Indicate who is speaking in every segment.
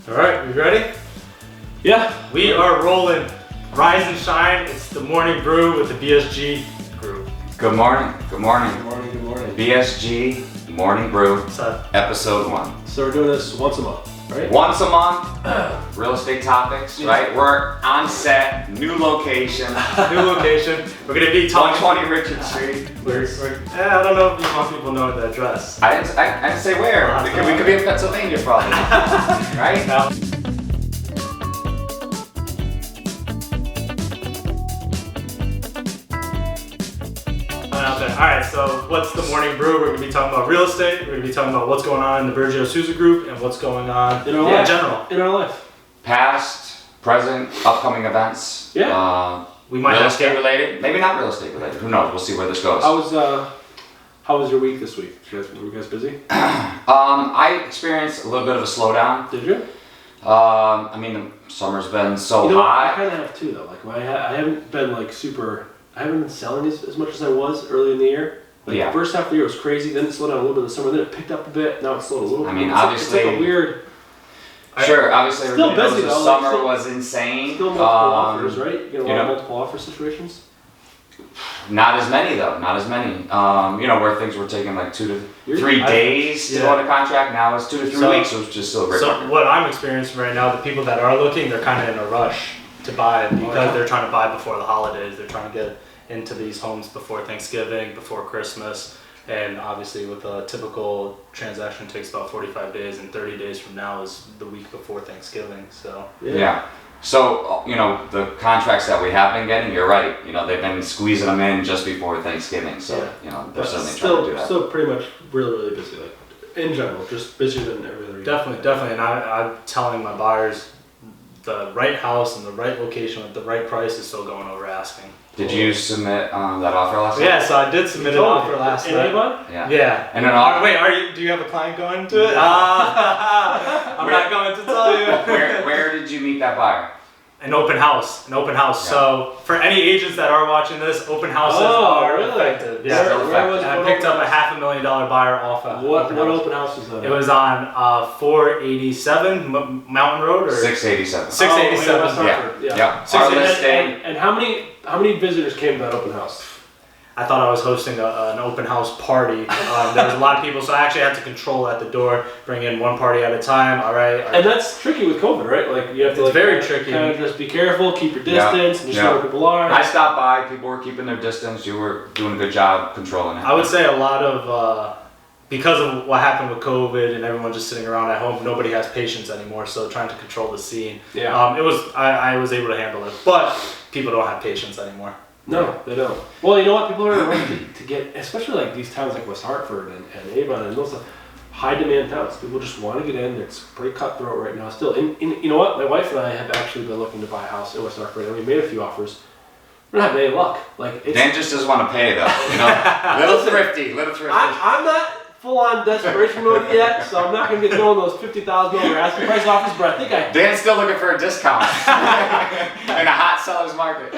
Speaker 1: All right, you ready?
Speaker 2: Yeah.
Speaker 1: We are rolling. Rise and shine. It's the morning brew with the BSG CREW.
Speaker 3: Good morning. Good morning.
Speaker 2: Good morning. Good morning.
Speaker 3: BSG Morning Brew,
Speaker 1: So,
Speaker 3: episode 1.
Speaker 2: So we're doing this once a month, right?
Speaker 3: Once a month, real estate topics, right? We're on set, new location,
Speaker 1: new location. We're gonna be talking.
Speaker 3: 120 Richard Street.
Speaker 1: I don't know if most people know the address.
Speaker 3: I didn't say where. We could be in Pennsylvania probably, right?
Speaker 1: Now, all right, so what's the morning brew? We're gonna be talking about real estate. We're gonna be talking about what's going on in the Bergio Souza group and what's going on in general.
Speaker 2: In our life.
Speaker 3: Past, present, upcoming events.
Speaker 2: Yeah.
Speaker 1: We might
Speaker 3: real
Speaker 1: have
Speaker 3: estate
Speaker 1: to-
Speaker 3: related, maybe not real estate related. Who knows? We'll see where this goes.
Speaker 2: How was your week this week? Were you guys busy?
Speaker 3: I experienced a little bit of a slowdown.
Speaker 2: Did you?
Speaker 3: I mean, the summer's been so
Speaker 2: I
Speaker 3: hot.
Speaker 2: kind of have too though. Like I haven't been like super. I haven't been selling as much as I was early in the year. Like
Speaker 3: Yeah.
Speaker 2: the first half of the year was crazy. Then it slowed down a little bit in the summer. Then it picked up a bit. Now it's slowed a little bit.
Speaker 3: I mean,
Speaker 2: It's
Speaker 3: obviously-
Speaker 2: like a weird.
Speaker 3: Sure, obviously
Speaker 2: Still
Speaker 3: everybody knows
Speaker 2: busy,
Speaker 3: the
Speaker 2: though, like,
Speaker 3: summer
Speaker 2: still-
Speaker 3: was insane.
Speaker 2: Still multiple offers, right? You get a lot of
Speaker 3: know.
Speaker 2: multiple offer situations.
Speaker 3: Not as many though, not as many. Where things were taking like 2 to 3 days to
Speaker 1: yeah.
Speaker 3: go into contract, now it's 2 to 3
Speaker 1: So-
Speaker 3: weeks, which is still a great
Speaker 1: So
Speaker 3: market.
Speaker 1: what I'm experiencing right now, the people that are looking, they're kind of in a rush to buy because they're trying to buy before the holidays. They're trying to get into these homes before Thanksgiving, before Christmas, and obviously with a typical transaction takes about 45 days, and 30 days from now is the week before Thanksgiving. So
Speaker 3: Yeah. So, the contracts that we have been getting, you're right. They've been squeezing them in just before Thanksgiving. So, they're
Speaker 2: But
Speaker 3: certainly trying to do that.
Speaker 2: Still pretty much really busy. Like in general, just busier than every other year.
Speaker 1: definitely, and I'm telling my buyers the right house and the right location at the right price is still going over asking.
Speaker 3: Did you submit that offer last night?
Speaker 1: Yeah, so I did submit an offer last night.
Speaker 2: Anyone?
Speaker 3: Yeah.
Speaker 1: Yeah.
Speaker 3: And an offer.
Speaker 1: Wait, do you have a client going to it? I'm not going to tell you.
Speaker 3: Where did you meet that buyer?
Speaker 1: An open house.
Speaker 3: Yeah.
Speaker 1: So for any agents that are watching this, open houses are
Speaker 2: really?
Speaker 1: effective.
Speaker 3: Yeah.
Speaker 1: Yeah.
Speaker 3: Where
Speaker 2: was
Speaker 1: And I picked up a $500,000 buyer off of
Speaker 2: What
Speaker 1: open house.
Speaker 2: open house was that?
Speaker 1: It was on 487 Mountain Road or
Speaker 3: 687.
Speaker 1: 687.
Speaker 3: Yeah.
Speaker 1: Six
Speaker 3: Our
Speaker 1: eighty-
Speaker 3: listing.
Speaker 2: And how many visitors came to that open house?
Speaker 1: I thought I was hosting an open house party. There was a lot of people, so I actually had to control at the door, bring in one party at a time. All right.
Speaker 2: And that's tricky with COVID, right? Like you have to
Speaker 1: It's very tricky.
Speaker 2: Kind of just be careful, keep your
Speaker 3: Yeah.
Speaker 2: distance, and just
Speaker 3: Yeah.
Speaker 2: know where people are.
Speaker 3: I stopped by, people were keeping their distance, you were doing a good job controlling it.
Speaker 1: I would say a lot of, because of what happened with COVID and everyone just sitting around at home, nobody has patience anymore, so trying to control the scene.
Speaker 2: Yeah.
Speaker 1: I was able to handle it, but people don't have patience anymore.
Speaker 2: No, they don't. Well, you know what? People are in a rush to get, especially like these towns like West Hartford and Avon and those high demand towns. People just want to get in. It's pretty cutthroat right now still. And you know what? My wife and I have actually been looking to buy a house in West Hartford, and we made a few offers. We're not having any luck. Like
Speaker 3: Dan just doesn't want to pay though, little thrifty.
Speaker 2: I'm not full on desperation mode yet, so I'm not gonna get going those $50,000 asking price offers. But I think
Speaker 3: Dan's still looking for a discount in a hot seller's market.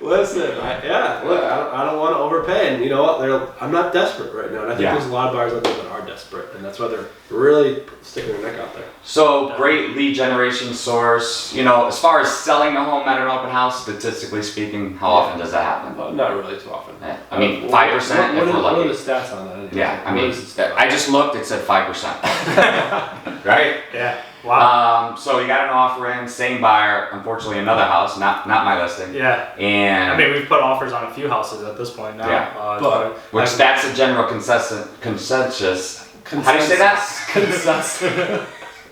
Speaker 2: Listen, look, I don't want to overpay, and you know what? I'm not desperate right now, and I think there's a lot of buyers out there that are desperate, and that's why they're really sticking their neck out there.
Speaker 3: So great lead generation source. As far as selling a home at an open house, statistically speaking, how often does that happen?
Speaker 2: Not really too often.
Speaker 3: Yeah. I mean, 5% if we're
Speaker 2: What are
Speaker 3: lucky.
Speaker 2: the stats on that? Anyway?
Speaker 3: Yeah, I
Speaker 2: What
Speaker 3: mean,
Speaker 2: is the stat?
Speaker 3: I just looked, it said 5%. Right?
Speaker 1: Yeah. Wow.
Speaker 3: So you got an offer in, same buyer, unfortunately another house, not my listing.
Speaker 1: Yeah.
Speaker 3: And
Speaker 1: I mean, we've put offers on a few houses at this point now.
Speaker 3: Yeah. Which that's a general consensus. How do you say that?
Speaker 2: Consensus.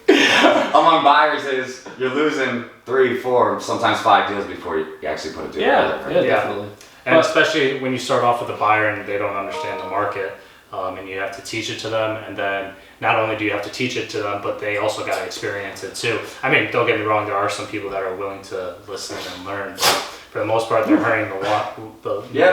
Speaker 3: Among buyers is you're losing 3, 4, sometimes 5 deals before you actually put a deal together.
Speaker 2: Yeah, definitely.
Speaker 1: And especially when you start off with a buyer and they don't understand the market, and you have to teach it to them, and then not only do you have to teach it to them, but they also got to experience it too. I mean, don't get me wrong, there are some people that are willing to listen and learn, but for the most part, they're hurrying the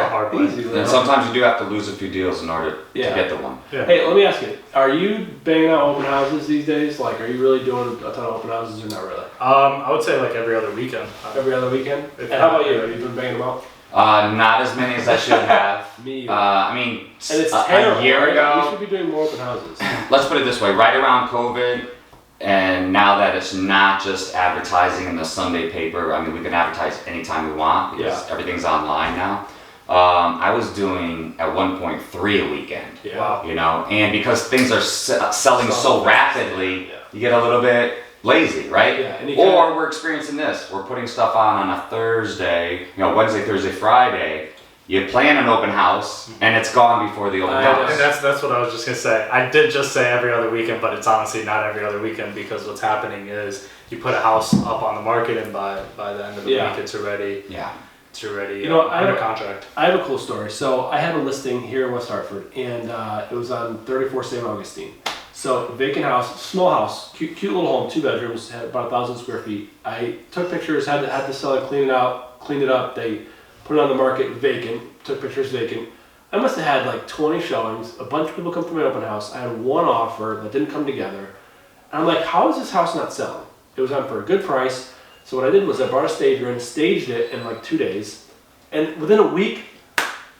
Speaker 1: hard way.
Speaker 2: Easy.
Speaker 3: And sometimes you do have to lose a few deals in order to get the one.
Speaker 1: Yeah.
Speaker 2: Hey, let me ask you: are you banging out open houses these days? Like, are you really doing a ton of open houses, or not really?
Speaker 1: I would say like every other weekend.
Speaker 2: Every other weekend. And how about you? Have you been banging them out?
Speaker 3: Not as many as I should have.
Speaker 2: Me.
Speaker 3: I mean,
Speaker 2: And it's
Speaker 3: a
Speaker 2: terrible,
Speaker 3: year
Speaker 2: right?
Speaker 3: ago.
Speaker 2: You should be doing more open houses.
Speaker 3: Let's put it this way: right around COVID, And now that it's not just advertising in the Sunday paper, I mean, we can advertise anytime we want because everything's online now. I was doing at one point 3 a weekend.
Speaker 2: Yeah.
Speaker 1: Wow.
Speaker 3: You know, and because things are selling so rapidly, you get a little bit lazy, right?
Speaker 2: Yeah.
Speaker 3: Or we're experiencing this. We're putting stuff on a Thursday, you know, Wednesday, Thursday, Friday. You plan an open house, and it's gone before the open house.
Speaker 1: And that's what I was just gonna say. I did just say every other weekend, but it's honestly not every other weekend because what's happening is you put a house up on the market, and by the end of the week, it's already under contract.
Speaker 2: I have a cool story. So I had a listing here in West Hartford, and it was on 34 St. Augustine. So vacant house, small house, cute little home, 2 bedrooms, had about 1,000 square feet. I took pictures, had the seller clean it up. They put it on the market vacant, took pictures vacant. I must have had like 20 showings, a bunch of people come to my open house. I had one offer that didn't come together. And I'm like, how is this house not selling? It was on for a good price. So what I did was I brought a stager in, staged it in like 2 days. And within a week,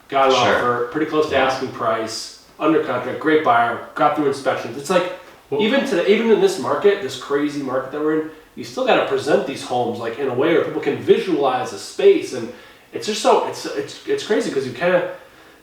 Speaker 2: got an offer, pretty close to asking price, under contract, great buyer, got through inspections. It's like, even in this market, this crazy market that we're in, you still got to present these homes like in a way where people can visualize a space. And it's just so, it's crazy because you kind of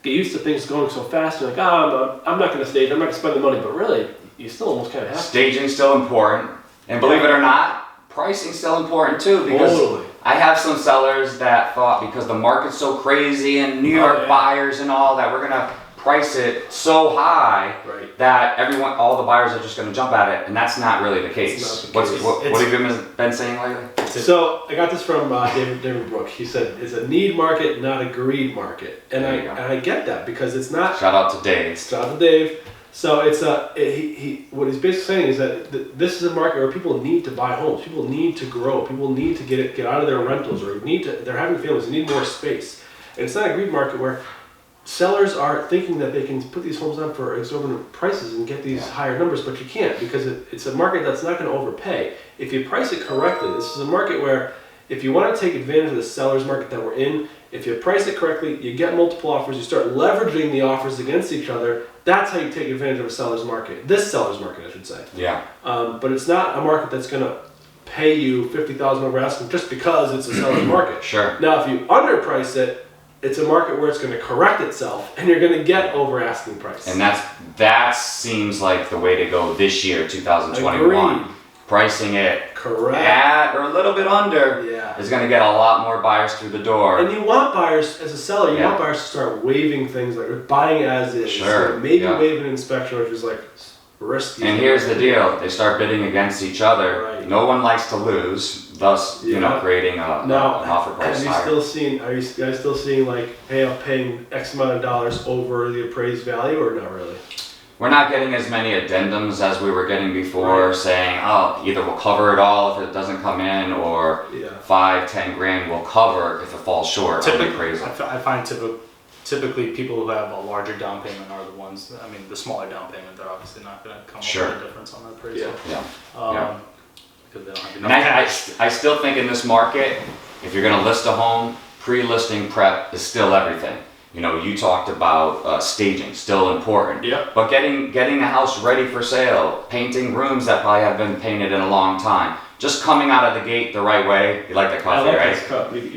Speaker 2: get used to things going so fast. You're like, I'm not going to stage, I'm not going to spend the money, but really, you still almost kind of have to.
Speaker 3: Staging's still important, and believe it or not, pricing's still important too, because I have some sellers that thought because the market's so crazy and New York buyers and all that, we're going to price it so high that all the buyers are just going to jump at it, and that's not really the case. What have you been saying lately?
Speaker 2: So I got this from David Brooks. He said it's a need market, not a greed market, and I get that because it's not.
Speaker 3: Shout out to Dave.
Speaker 2: Shout out to Dave. So it's what he's basically saying is that this is a market where people need to buy homes. People need to grow. People need to get out of their rentals, or they're having families. They need more space, and it's not a greed market where sellers are thinking that they can put these homes on for exorbitant prices and get these higher numbers, but you can't because it's a market that's not going to overpay. If you price it correctly, this is a market where if you want to take advantage of the seller's market that we're in, if you price it correctly, you get multiple offers, you start leveraging the offers against each other, that's how you take advantage of a seller's market. This seller's market, I should say.
Speaker 3: Yeah.
Speaker 2: But it's not a market that's going to pay you $50,000 over asking just because it's a seller's market.
Speaker 3: Sure.
Speaker 2: Now, if you underprice it, it's a market where it's going to correct itself, and you're going to get over asking price.
Speaker 3: And that seems like the way to go this year, 2021.
Speaker 2: Agreed.
Speaker 3: Pricing it
Speaker 2: correct
Speaker 3: at or a little bit under is going to get a lot more buyers through the door.
Speaker 2: And you want buyers, as a seller, you want buyers to start waiving things like buying as is.
Speaker 3: Sure.
Speaker 2: So maybe waive an inspection, which is like risky.
Speaker 3: And here's the deal: they start bidding against each other.
Speaker 2: Right.
Speaker 3: No one likes to lose, thus creating an offer price higher.
Speaker 2: Are you guys still seeing like, hey, I'm paying X amount of dollars over the appraised value, or not really?
Speaker 3: We're not getting as many addendums as we were getting before, saying, oh, either we'll cover it all if it doesn't come in, or $5-10 grand will cover if it falls short on the appraisal.
Speaker 1: I find typically people who have a larger down payment are the ones, I mean, the smaller down payment, they're obviously not going to come up with a difference on the appraisal. Because they don't have enough cash.
Speaker 3: I still think in this market, if you're going to list a home, pre-listing prep is still everything. You know, you talked about staging, still important.
Speaker 2: Yep.
Speaker 3: But getting the house ready for sale, painting rooms that probably have been painted in a long time, just coming out of the gate the right way. You like the coffee, right?
Speaker 2: This cup.
Speaker 3: The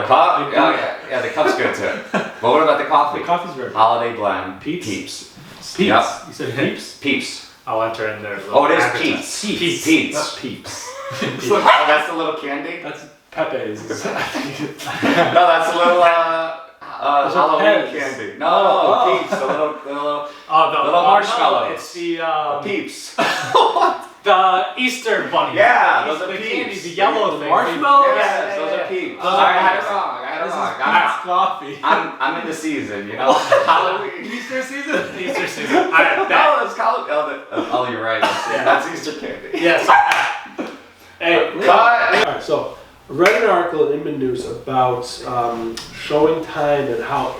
Speaker 3: cup? Yeah, the cup's good too. But what about the coffee?
Speaker 2: The coffee's very good.
Speaker 3: Holiday blend.
Speaker 2: Peeps.
Speaker 3: Peeps.
Speaker 2: Yep. You said Peeps?
Speaker 3: Peeps.
Speaker 1: I'll enter in there.
Speaker 3: Oh, it is Peeps.
Speaker 2: Peeps. Not Peeps.
Speaker 3: Oh, that's the little candy?
Speaker 2: That's Pepe's.
Speaker 3: No, that's a little Halloween candy. No, Peeps, the little marshmallow.
Speaker 1: No, it's the
Speaker 3: Peeps.
Speaker 1: the Easter bunny.
Speaker 3: Yeah, those are
Speaker 1: the
Speaker 3: Peeps.
Speaker 1: candy, the yellow thing.
Speaker 2: Marshmallows?
Speaker 3: Yes, those are Peeps. I had it wrong.
Speaker 2: Peeps coffee.
Speaker 3: I'm in the season, you know. Halloween.
Speaker 2: Easter season?
Speaker 1: Easter season. All right,
Speaker 3: No, it's Halloween. Oh, you're right. That's Easter candy.
Speaker 1: Yes.
Speaker 2: Hey,
Speaker 3: cut.
Speaker 2: Alright, so I read an article in Inman News about showing time and how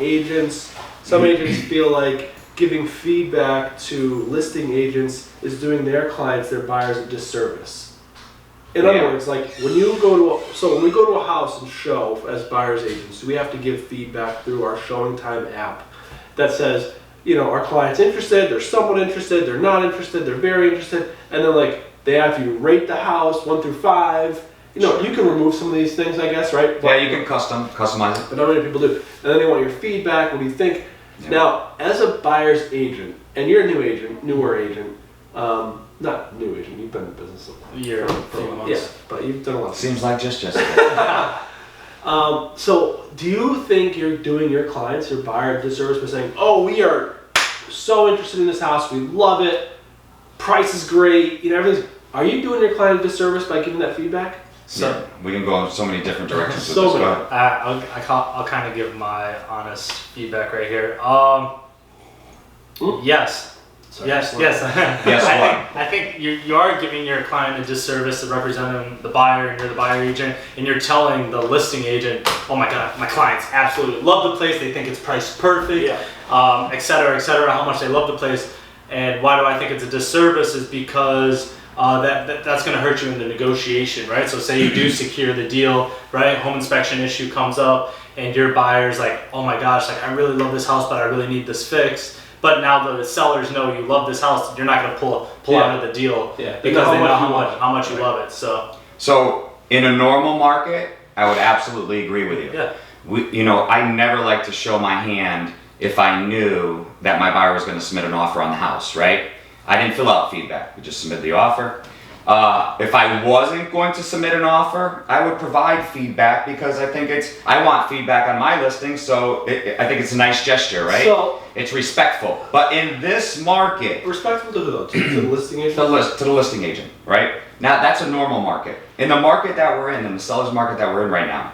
Speaker 2: some agents feel like giving feedback to listing agents is doing their clients, their buyers, a disservice. In other words, like when we go to a house and show as buyers agents, we have to give feedback through our showing time app that says, you know, our client's interested, they're somewhat interested, they're not interested, they're very interested, and then like They have you rate the house 1 through 5. You know, you can remove some of these things, I guess, right?
Speaker 3: Yeah, you can customize it.
Speaker 2: But not many people do. And then they want your feedback. What do you think?
Speaker 3: Yeah.
Speaker 2: Now, as a buyer's agent, and you're a newer agent, not new agent, you've been in business
Speaker 1: A year,
Speaker 2: for a while. Yeah, but you've done a lot.
Speaker 3: Seems like just yesterday.
Speaker 2: So, do you think you're doing your clients, your buyer, a disservice by saying, "Oh, we are so interested in this house, we love it, price is great, you know, everything's." Are you doing your client a disservice by giving that feedback?
Speaker 3: So yeah, we can go in so many different directions.
Speaker 2: So
Speaker 3: with this.
Speaker 2: many.
Speaker 3: Go ahead.
Speaker 1: I'll kind of give my honest feedback right here. Yes.
Speaker 2: Sorry,
Speaker 1: Yes.
Speaker 3: Yes,
Speaker 1: I think you are giving your client a disservice of representing the buyer, and you're the buyer agent, and you're telling the listing agent, "Oh my God, my clients absolutely love the place. They think it's priced perfect, et cetera, how much they love the place." And why do I think it's a disservice is because that's going to hurt you in the negotiation, right? So say you do secure the deal, right? Home inspection issue comes up, and your buyer's like, "Oh my gosh, like I really love this house, but I really need this fixed." But now the sellers know you love this house, you're not going to pull out of the deal because they know how much you love it.
Speaker 3: So in a normal market, I would absolutely agree with you.
Speaker 1: Yeah.
Speaker 3: I never like to show my hand if I knew that my buyer was going to submit an offer on the house, right? I didn't fill out feedback. We just submitted the offer. If I wasn't going to submit an offer, I would provide feedback because I want feedback on my listing, so I think it's a nice gesture, right?
Speaker 2: So,
Speaker 3: it's respectful. But in this market,
Speaker 2: respectful to who though? To the listing agent?
Speaker 3: to the listing agent, right? Now that's a normal market. In the market that we're in the seller's market that we're in right now,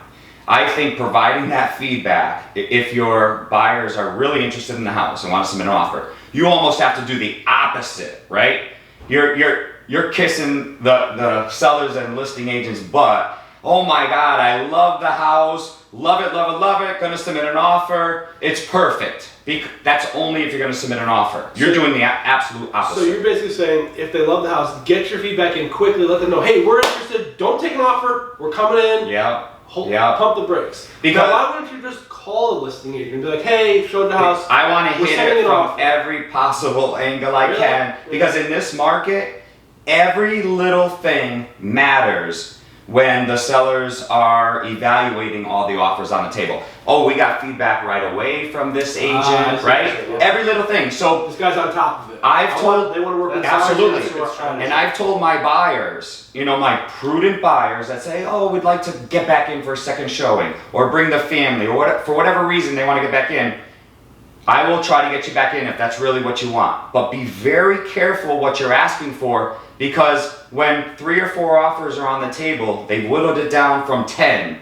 Speaker 3: I think providing that feedback, if your buyers are really interested in the house and want to submit an offer, you almost have to do the opposite, right? You're kissing the sellers and listing agents' butt. "Oh my God, I love the house, love it, gonna submit an offer, it's perfect." That's only if you're gonna submit an offer. You're doing the absolute opposite.
Speaker 2: So you're basically saying, if they love the house, get your feedback in quickly, let them know, "Hey, we're interested, don't take an offer, we're coming in."
Speaker 3: Yeah.
Speaker 2: Pump the brakes.
Speaker 3: Because
Speaker 2: now, why wouldn't you just call the listing agent and be like, "Hey, showed the house.
Speaker 3: I want to
Speaker 2: we're
Speaker 3: hit
Speaker 2: sending
Speaker 3: it
Speaker 2: an
Speaker 3: from
Speaker 2: offer."
Speaker 3: every possible angle I
Speaker 2: Really?
Speaker 3: can. Because in this market, every little thing matters when the sellers are evaluating all the offers on the table. "Oh, we got feedback right away from this agent," right?
Speaker 2: Yeah.
Speaker 3: Every little thing. So
Speaker 2: This guy's on top of it.
Speaker 3: they
Speaker 2: want to work with
Speaker 3: absolutely.
Speaker 2: buyers.
Speaker 3: And I've told my buyers, my prudent buyers that say, "Oh, we'd like to get back in for a second showing, or bring the family, or for whatever reason they want to get back in. I will try to get you back in if that's really what you want. But be very careful what you're asking for, because when 3 or 4 offers are on the table, they've whittled it down from 10.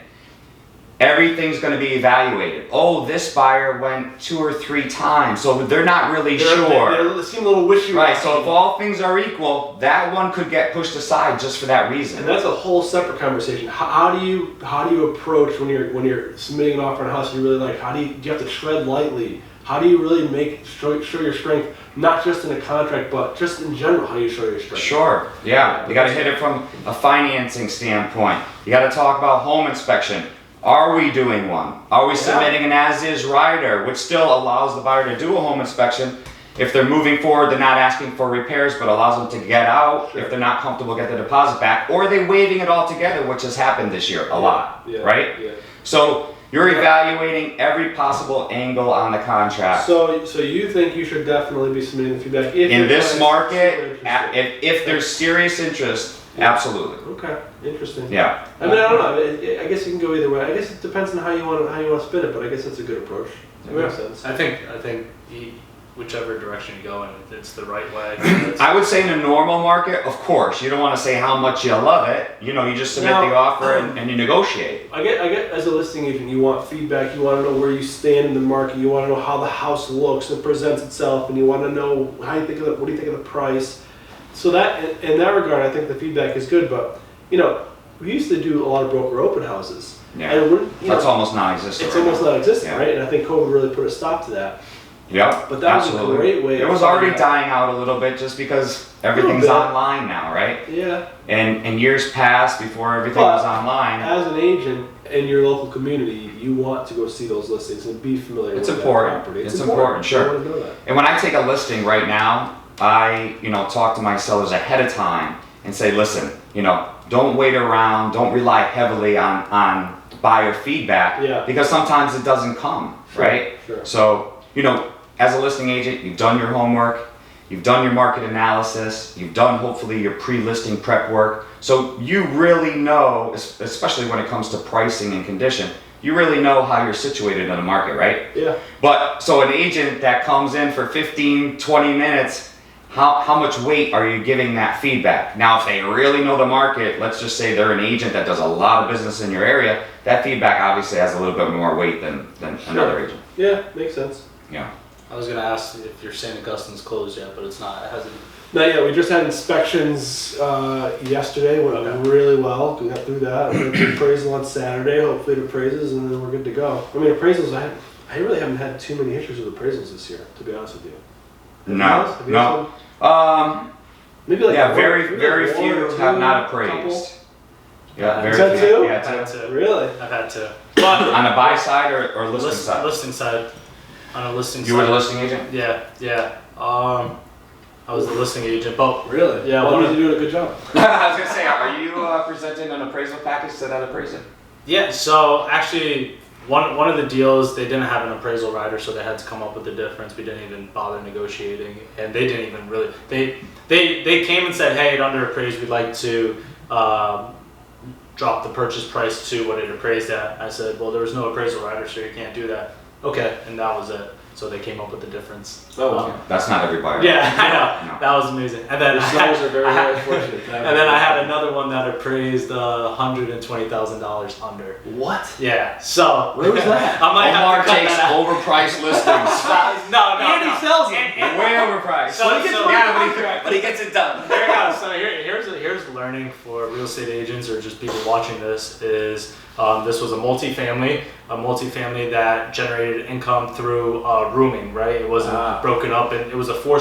Speaker 3: Everything's going to be evaluated. Oh, this buyer went 2 or 3 times, so they're not really sure.
Speaker 2: They seem a little wishy-washy.
Speaker 3: Right, so if all things are equal, that one could get pushed aside just for that reason.
Speaker 2: And that's a whole separate conversation. How do you approach when you're submitting an offer on a house you really like? Do you have to tread lightly? How do you really show your strength, not just in a contract, but just in general? How do you show your strength?
Speaker 3: Sure, yeah. You got to hit it from a financing standpoint. You got to talk about home inspection. Are we doing one? Are we submitting an as-is rider, which still allows the buyer to do a home inspection? If they're moving forward, they're not asking for repairs, but allows them to get out. If they're not comfortable, get the deposit back. Or are they waiving it all together, which has happened this year a lot, right?
Speaker 2: Yeah.
Speaker 3: So you're evaluating every possible angle on the contract.
Speaker 2: So you think you should definitely be submitting the feedback
Speaker 3: in this market, if there's serious interest, absolutely.
Speaker 2: Okay, interesting.
Speaker 3: Yeah.
Speaker 2: I mean, I don't know. I guess you can go either way. I guess it depends on how you want to spin it, but I guess that's a good approach. That makes sense.
Speaker 1: I think whichever direction you go in, it's the right way.
Speaker 3: I would say in a normal market, of course, you don't want to say how much you love it. You just submit the offer and you negotiate.
Speaker 2: I get as a listing agent, you want feedback. You want to know where you stand in the market. You want to know how the house looks and presents itself, and you want to know what do you think of the price. So that in that regard, I think the feedback is good. But we used to do a lot of broker open houses.
Speaker 3: Yeah,
Speaker 2: and
Speaker 3: that's almost non-existent.
Speaker 2: It's almost non-existent, right? And I think COVID really put a stop to that.
Speaker 3: Yep,
Speaker 2: but that was a great way.
Speaker 3: It was already dying out a little bit just because everything's online now, right?
Speaker 2: Yeah.
Speaker 3: And years passed before everything was online.
Speaker 2: As an agent in your local community, you want to go see those listings and be familiar with that property.
Speaker 3: It's important, sure.
Speaker 2: I want to know that.
Speaker 3: And when I take a listing right now, I talk to my sellers ahead of time and say, listen, don't wait around, don't rely heavily on buyer feedback, because sometimes it doesn't come, right?
Speaker 2: Sure.
Speaker 3: So, as a listing agent, you've done your homework, you've done your market analysis, you've done hopefully your pre-listing prep work. So you really know, especially when it comes to pricing and condition, you really know how you're situated in the market, right?
Speaker 2: Yeah.
Speaker 3: But so an agent that comes in for 15, 20 minutes, how much weight are you giving that feedback? Now, if they really know the market, let's just say they're an agent that does a lot of business in your area, that feedback obviously has a little bit more weight than another agent.
Speaker 2: Yeah, makes sense.
Speaker 3: Yeah.
Speaker 1: I was gonna ask if your St. Augustine's closed yet, but it's not. It hasn't.
Speaker 2: Not yet. We just had inspections yesterday. Went really well. We got through that. We got the appraisal on Saturday. Hopefully it appraises, and then we're good to go. I mean, appraisals. I really haven't had too many issues with appraisals this year, to be honest with you.
Speaker 3: No.
Speaker 2: Maybe like
Speaker 3: very few have not appraised. Yeah, very
Speaker 2: Is that
Speaker 3: few.
Speaker 2: two?
Speaker 3: Yeah,
Speaker 1: I've had to.
Speaker 2: Really?
Speaker 1: I've had to. But
Speaker 3: on the buy side or listing side?
Speaker 1: listing side. On a listing side.
Speaker 3: You were the listing agent?
Speaker 1: Yeah. I was the listing agent, but
Speaker 2: Really?
Speaker 1: Yeah,
Speaker 2: Well,
Speaker 1: one
Speaker 2: you're
Speaker 1: of-
Speaker 2: doing a good job.
Speaker 3: I was gonna say, are you presenting an appraisal package to that appraiser?
Speaker 1: yeah. So actually, one of the deals they didn't have an appraisal rider, so they had to come up with the difference. We didn't even bother negotiating, and they didn't even really. They came and said, hey, at under appraised, we'd like to drop the purchase price to what it appraised at. I said, well, there was no appraisal rider, so you can't do that. Okay, and that was it. So they came up with the difference.
Speaker 2: Oh, okay.
Speaker 3: That's not every buyer.
Speaker 1: Yeah, I know.
Speaker 3: No.
Speaker 1: That was amazing. And then
Speaker 2: The sellers are very fortunate.
Speaker 1: and then I had another one that appraised $120,000 under.
Speaker 2: What?
Speaker 1: Yeah. So
Speaker 2: Where was that?
Speaker 1: I might
Speaker 3: Omar
Speaker 1: have to cut
Speaker 3: takes
Speaker 1: that out.
Speaker 3: overpriced listings.
Speaker 1: No.
Speaker 2: Andy sells them.
Speaker 3: Way overpriced.
Speaker 1: So-
Speaker 3: but he gets it done.
Speaker 1: There you go. So here's learning for real estate agents or just people watching this is this was a multifamily that generated income through rooming, right? It wasn't broken up, and it was a four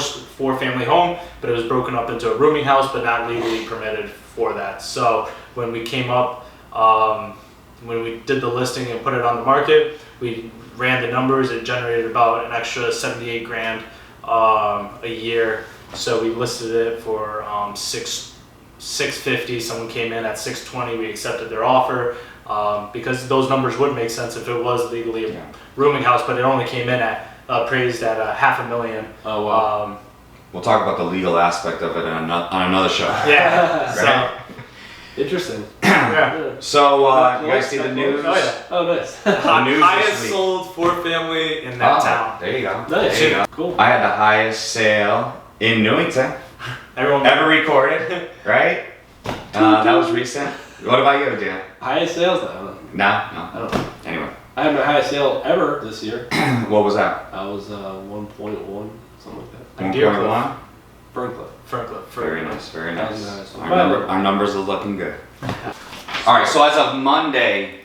Speaker 1: family home, but it was broken up into a rooming house, but not legally permitted for that. So when we came up, when we did the listing and put it on the market, we ran the numbers. It generated about an extra 78 grand a year. So we listed it for $650. Someone came in at $620. We accepted their offer. Because those numbers would make sense if it was legally a rooming house, but it only came in at appraised at $500,000.
Speaker 2: Oh wow.
Speaker 3: We'll talk about the legal aspect of it on another show.
Speaker 1: Yeah.
Speaker 3: Right?
Speaker 2: Interesting.
Speaker 1: Yeah.
Speaker 3: So, you guys see the news?
Speaker 1: Oh yeah.
Speaker 2: Oh, nice.
Speaker 3: The news this
Speaker 1: Highest
Speaker 3: week.
Speaker 1: sold four-family in that town.
Speaker 3: There you go.
Speaker 2: Nice.
Speaker 3: There you go.
Speaker 2: Cool.
Speaker 3: I had the highest sale in Newington
Speaker 1: Everyone.
Speaker 3: ever recorded, right? That was recent. What about you, Dan?
Speaker 2: Highest sales now.
Speaker 3: No?
Speaker 2: I don't know.
Speaker 3: Anyway,
Speaker 2: I had my highest sale ever this year.
Speaker 3: what was that?
Speaker 2: I was 1.1, something like that.
Speaker 3: 1.1?
Speaker 2: Ferncliff.
Speaker 1: Franklin.
Speaker 3: Very nice, very nice.
Speaker 2: Nice.
Speaker 3: Our numbers are looking good. Alright, so as of Monday,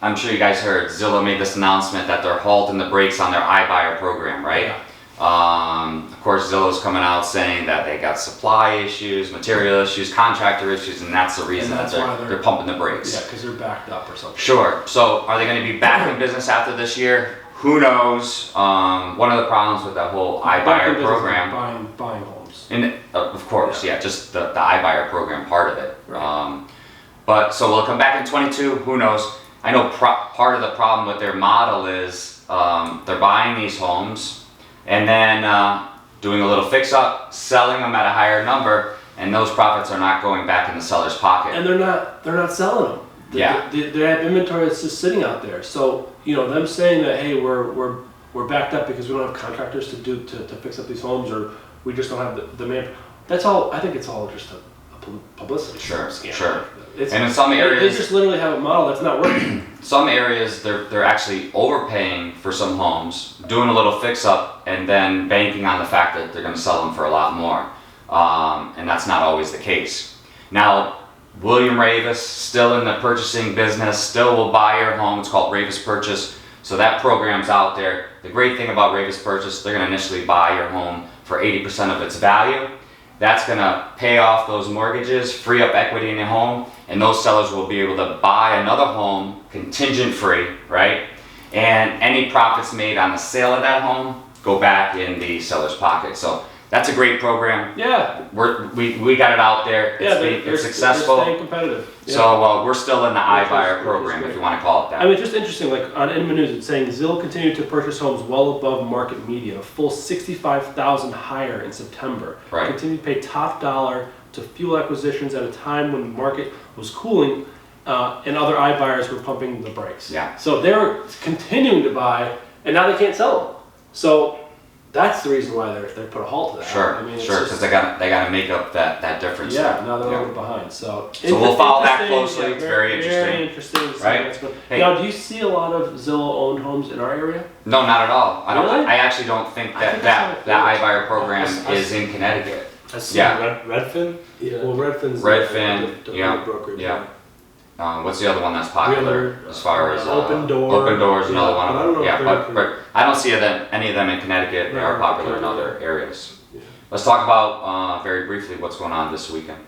Speaker 3: I'm sure you guys heard, Zillow made this announcement that they're halting the brakes on their iBuyer program, right?
Speaker 2: Yeah.
Speaker 3: Of course, Zillow's coming out saying that they got supply issues, material issues, contractor issues, and that's the reason that
Speaker 2: that's why
Speaker 3: they're pumping the brakes.
Speaker 2: Yeah, because they're backed up or something.
Speaker 3: Sure. So are they going to be back in business after this year? Who knows? One of the problems with that whole
Speaker 2: Back in
Speaker 3: iBuyer
Speaker 2: business,
Speaker 3: program,
Speaker 2: buying homes.
Speaker 3: and of course, yeah, just the iBuyer program part of it.
Speaker 2: Right.
Speaker 3: But so will it come back in 22? Who knows? I know part of the problem with their model is they're buying these homes and then doing a little fix-up, selling them at a higher number, and those profits are not going back in the seller's pocket.
Speaker 2: And they're not selling them.
Speaker 3: Yeah.
Speaker 2: They have inventory that's just sitting out there. So them saying that, hey, we're backed up because we don't have contractors to fix up these homes, or we just don't have the man. That's all. I think it's all just a publicity
Speaker 3: Sure,
Speaker 2: scam.
Speaker 3: sure. And in some areas,
Speaker 2: they just literally have a model that's not working.
Speaker 3: some areas they're actually overpaying for some homes, doing a little fix-up, and then banking on the fact that they're going to sell them for a lot more. And that's not always the case. Now, William Ravis, still in the purchasing business, still will buy your home. It's called Ravis Purchase. So that program's out there. The great thing about Ravis Purchase, they're going to initially buy your home for 80% of its value. That's going to pay off those mortgages, free up equity in your home, and those sellers will be able to buy another home contingent free, right? And any profits made on the sale of that home go back in the seller's pocket. So that's a great program.
Speaker 2: Yeah.
Speaker 3: We got it out there. It's successful.
Speaker 2: They're staying competitive. Yeah.
Speaker 3: So we're still in the iBuyer program, if you want to call it that.
Speaker 2: I mean, it's just interesting. Like on Inman News, it's saying Zillow continued to purchase homes well above market median, a full 65,000 higher in September.
Speaker 3: Right.
Speaker 2: Continued to pay top dollar to fuel acquisitions at a time when the market was cooling, and other iBuyers were pumping the brakes.
Speaker 3: Yeah.
Speaker 2: So they're continuing to buy, and now they can't sell them. So that's the reason why they put a halt to that.
Speaker 3: Sure,
Speaker 2: I mean,
Speaker 3: sure, because they got to make up that difference.
Speaker 2: Yeah, now they're a little behind. So
Speaker 3: we'll follow that
Speaker 2: interesting,
Speaker 3: closely. It's very interesting.
Speaker 2: Very interesting to see
Speaker 3: Right?
Speaker 2: what's going.
Speaker 3: Hey.
Speaker 2: Now, do you see a lot of Zillow-owned homes in our area?
Speaker 3: No, not at all.
Speaker 2: Really?
Speaker 3: I actually don't think
Speaker 2: I think
Speaker 3: that
Speaker 2: that's
Speaker 3: iBuyer program is in Connecticut.
Speaker 1: I see
Speaker 3: Yeah.
Speaker 1: Redfin.
Speaker 2: Yeah. Well, Redfin's
Speaker 3: Redfin,
Speaker 2: the
Speaker 3: yeah,
Speaker 2: brokerage.
Speaker 3: yeah. What's the other one that's popular
Speaker 2: Realtor,
Speaker 3: as far as
Speaker 2: Open Door.
Speaker 3: Open Doors, another
Speaker 2: Yeah,
Speaker 3: one
Speaker 2: but I
Speaker 3: of
Speaker 2: don't
Speaker 3: them.
Speaker 2: know
Speaker 3: Yeah,
Speaker 2: if they're
Speaker 3: but I don't see any of them in Connecticut. They are
Speaker 2: No,
Speaker 3: popular in
Speaker 2: yeah.
Speaker 3: other areas.
Speaker 2: Yeah.
Speaker 3: Let's talk about very briefly what's going on this weekend.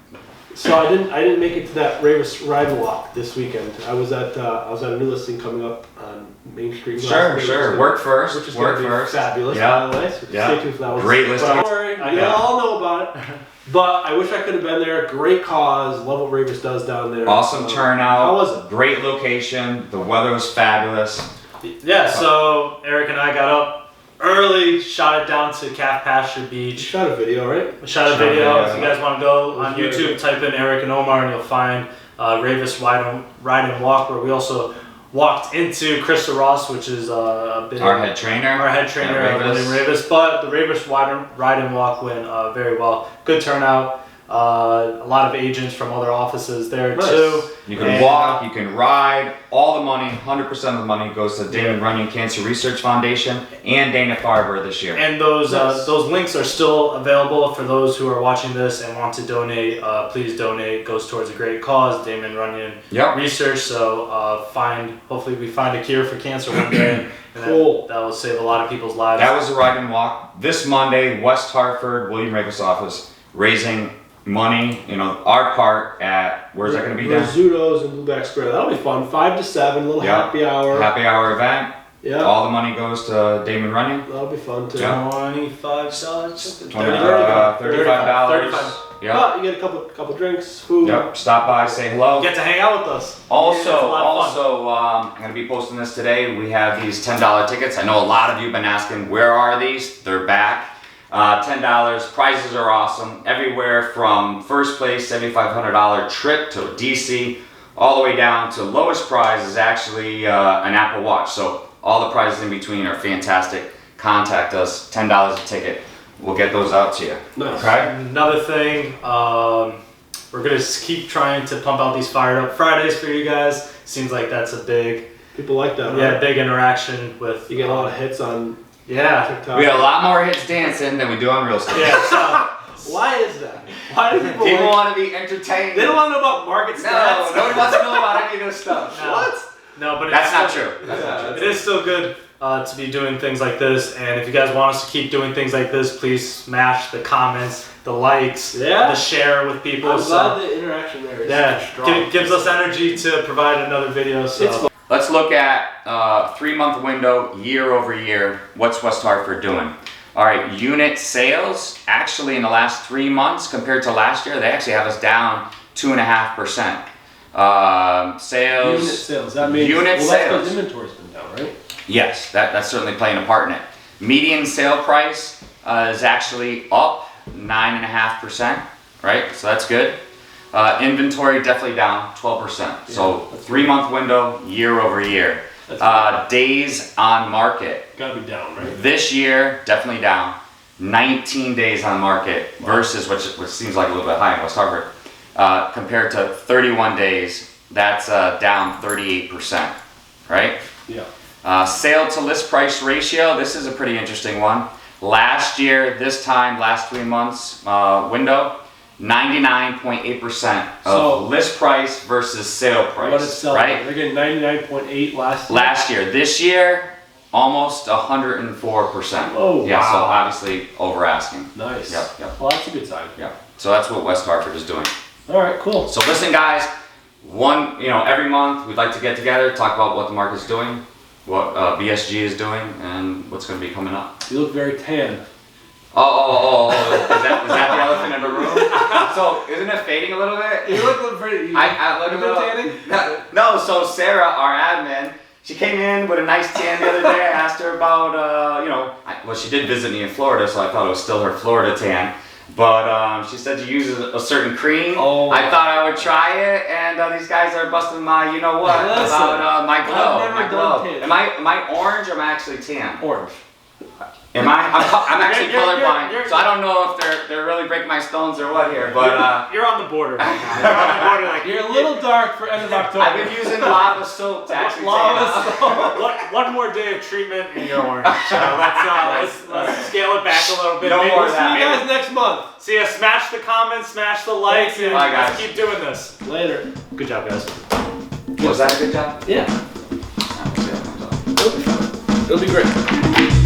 Speaker 2: So I didn't make it to that Ravis Ride Walk this weekend. I was at a new listing coming up on Main Street.
Speaker 3: Sure. Work first.
Speaker 2: Which is
Speaker 3: Work
Speaker 2: going to be
Speaker 3: first.
Speaker 2: fabulous,
Speaker 3: Yeah.
Speaker 2: by the way. So
Speaker 3: Yeah.
Speaker 2: stay tuned for that one.
Speaker 3: Great listing.
Speaker 2: But don't worry, you all know about it. But I wish I could have been there. Great cause. Love what Ravis does down there.
Speaker 3: Awesome turnout.
Speaker 2: How was it?
Speaker 3: Great location. The weather was fabulous.
Speaker 1: Yeah, so Eric and I got up early, shot it down to Calf Pasture
Speaker 2: You
Speaker 1: Beach.
Speaker 2: shot a video, right?
Speaker 1: We shot a
Speaker 3: Shot a
Speaker 1: video.
Speaker 3: video.
Speaker 1: If you guys want to go on
Speaker 2: It was
Speaker 1: YouTube, type in Eric and Omar, and you'll find Ravis Ride and Walk, where we also walked into Krista Ross, which is a bit
Speaker 3: Our head trainer.
Speaker 1: at
Speaker 3: Ravis.
Speaker 1: Ravis. But the Ravis Ride and Walk went very well. Good turnout. A lot of agents from other offices there
Speaker 2: Nice.
Speaker 1: too.
Speaker 3: You can
Speaker 1: And,
Speaker 3: walk, you can ride. All the money, 100% of the money goes to Damon Runyon Cancer Research Foundation and Dana Farber this year.
Speaker 1: And those
Speaker 2: Nice.
Speaker 1: those links are still available for those who are watching this and want to donate. Please donate. Goes towards a great cause, Damon Runyon
Speaker 3: Yep.
Speaker 1: Research. So hopefully we find a cure for cancer one day, and
Speaker 2: Cool.
Speaker 1: that will save a lot of people's lives.
Speaker 3: That was a ride and walk. This Monday, West Hartford, William Ravis office, raising money, our part at, where's that going to be down?
Speaker 2: Rizzuto's and Blueback Square. That'll be fun. 5 to 7, little
Speaker 3: Yeah.
Speaker 2: happy hour.
Speaker 3: Happy hour event.
Speaker 2: Yeah.
Speaker 3: All the money goes to Damon Runyon.
Speaker 2: That'll be fun too.
Speaker 3: Yeah.
Speaker 1: $25.
Speaker 3: $35. Yep.
Speaker 2: But you get a couple drinks, food.
Speaker 3: Yep. Stop by, say hello.
Speaker 1: Get to hang out with us.
Speaker 3: Also,
Speaker 1: Yeah, it's a lot of fun.
Speaker 3: I'm going to be posting this today. We have these $10 tickets. I know a lot of you have been asking, where are these? They're back. $10. Prizes are awesome. Everywhere from first place, $7,500 trip to DC, all the way down to lowest prize is actually an Apple Watch. So all the prizes in between are fantastic. Contact us. $10 a ticket. We'll get those out to you.
Speaker 2: Nice.
Speaker 3: Okay?
Speaker 1: Another thing, we're gonna keep trying to pump out these fired up Fridays for you guys. Seems like that's a big,
Speaker 2: People like that, right?
Speaker 1: big interaction with.
Speaker 2: You get a lot of hits on
Speaker 1: Yeah.
Speaker 2: TikTok.
Speaker 3: We got a lot more hits dancing than we do on real estate.
Speaker 1: Yeah. So
Speaker 2: Why is that? Why do people
Speaker 3: People
Speaker 2: like...
Speaker 3: want to be entertained.
Speaker 2: They don't want to know about market
Speaker 3: No,
Speaker 2: stats.
Speaker 3: nobody wants to know about any of this stuff.
Speaker 1: No.
Speaker 2: What?
Speaker 1: no, but
Speaker 3: That's
Speaker 1: it's
Speaker 3: not
Speaker 1: still,
Speaker 3: true. That's not true.
Speaker 1: It is still good to be doing things like this. And if you guys want us to keep doing things like this, please smash the comments, the likes,
Speaker 2: Yeah.
Speaker 1: the share with people.
Speaker 2: I'm
Speaker 1: So
Speaker 2: glad the interaction there is strong.
Speaker 1: gives us energy to provide another video. So.
Speaker 2: It's fun.
Speaker 3: Let's look at 3-month window, year over year. What's West Hartford doing? All right, unit sales, actually in the last 3 months compared to last year, they actually have us down 2.5%. Sales.
Speaker 2: Unit sales. That means
Speaker 3: Unit
Speaker 2: that's
Speaker 3: sales.
Speaker 2: because inventory's been down, right?
Speaker 3: Yes, that's certainly playing a part in it. Median sale price is actually up 9.5%, right? So that's good. Inventory definitely down 12%. So
Speaker 2: that's
Speaker 3: 3-month window, year over year.
Speaker 2: That's
Speaker 3: Days on market.
Speaker 2: gotta be down, right?
Speaker 3: This year, definitely down. 19 days on market versus, which seems like a little bit high in West Hartford, compared to 31 days, that's down 38%, right?
Speaker 2: Yeah.
Speaker 3: Sale to list price ratio, this is a pretty interesting one. Last year, this time, last 3 months window, 99.8% of
Speaker 2: So-
Speaker 3: list price versus sale price,
Speaker 2: What it's selling.
Speaker 3: right?
Speaker 2: They're getting 99.8 last year.
Speaker 3: Last year. This year, almost 104%.
Speaker 2: Oh,
Speaker 3: Yeah, so
Speaker 2: wow.
Speaker 3: obviously over asking.
Speaker 2: Nice.
Speaker 3: Yep.
Speaker 2: Well, that's a good sign.
Speaker 3: Yeah. So that's what West Hartford is doing.
Speaker 2: All right, cool.
Speaker 3: So listen, guys, every month we'd like to get together, talk about what the market's doing, what BSG is doing, and what's going to be coming up.
Speaker 2: You look very tan.
Speaker 3: Oh. Is that the elephant in the room? So isn't it fading a little bit?
Speaker 2: You look pretty.
Speaker 3: I look a little
Speaker 2: tanning.
Speaker 3: No, so Sarah, our admin, she came in with a nice tan the other day. I asked her about, well, she did visit me in Florida, so I thought it was still her Florida tan. But she said she uses a certain cream.
Speaker 2: Oh.
Speaker 3: I thought I would try it, and these guys are busting my, you know what, about my glow.
Speaker 2: I've never
Speaker 3: my glow.
Speaker 2: done tan.
Speaker 3: Am I orange or am I actually tan?
Speaker 2: Orange.
Speaker 3: Am I? I'm actually
Speaker 1: You're-
Speaker 3: colorblind, so I don't know if they're really breaking my stones or what here. But
Speaker 1: You're on the border right now. You're on the border. Like
Speaker 2: You're a little dark for end of October.
Speaker 3: I've been using lava soap to actually
Speaker 2: Lava
Speaker 3: tan.
Speaker 1: one more day of treatment and you're orange. So let's scale it back a little bit.
Speaker 3: No
Speaker 1: Maybe
Speaker 3: more
Speaker 1: we'll
Speaker 3: of that.
Speaker 2: See you guys next month.
Speaker 1: See ya. Smash the comments, smash the likes, and
Speaker 3: Bye,
Speaker 1: let's
Speaker 3: guys.
Speaker 1: keep doing this.
Speaker 2: Later.
Speaker 1: Good job, guys.
Speaker 3: Was that a good job?
Speaker 2: Yeah.
Speaker 3: We'll see how it comes out.
Speaker 2: It'll be fun. It'll be great.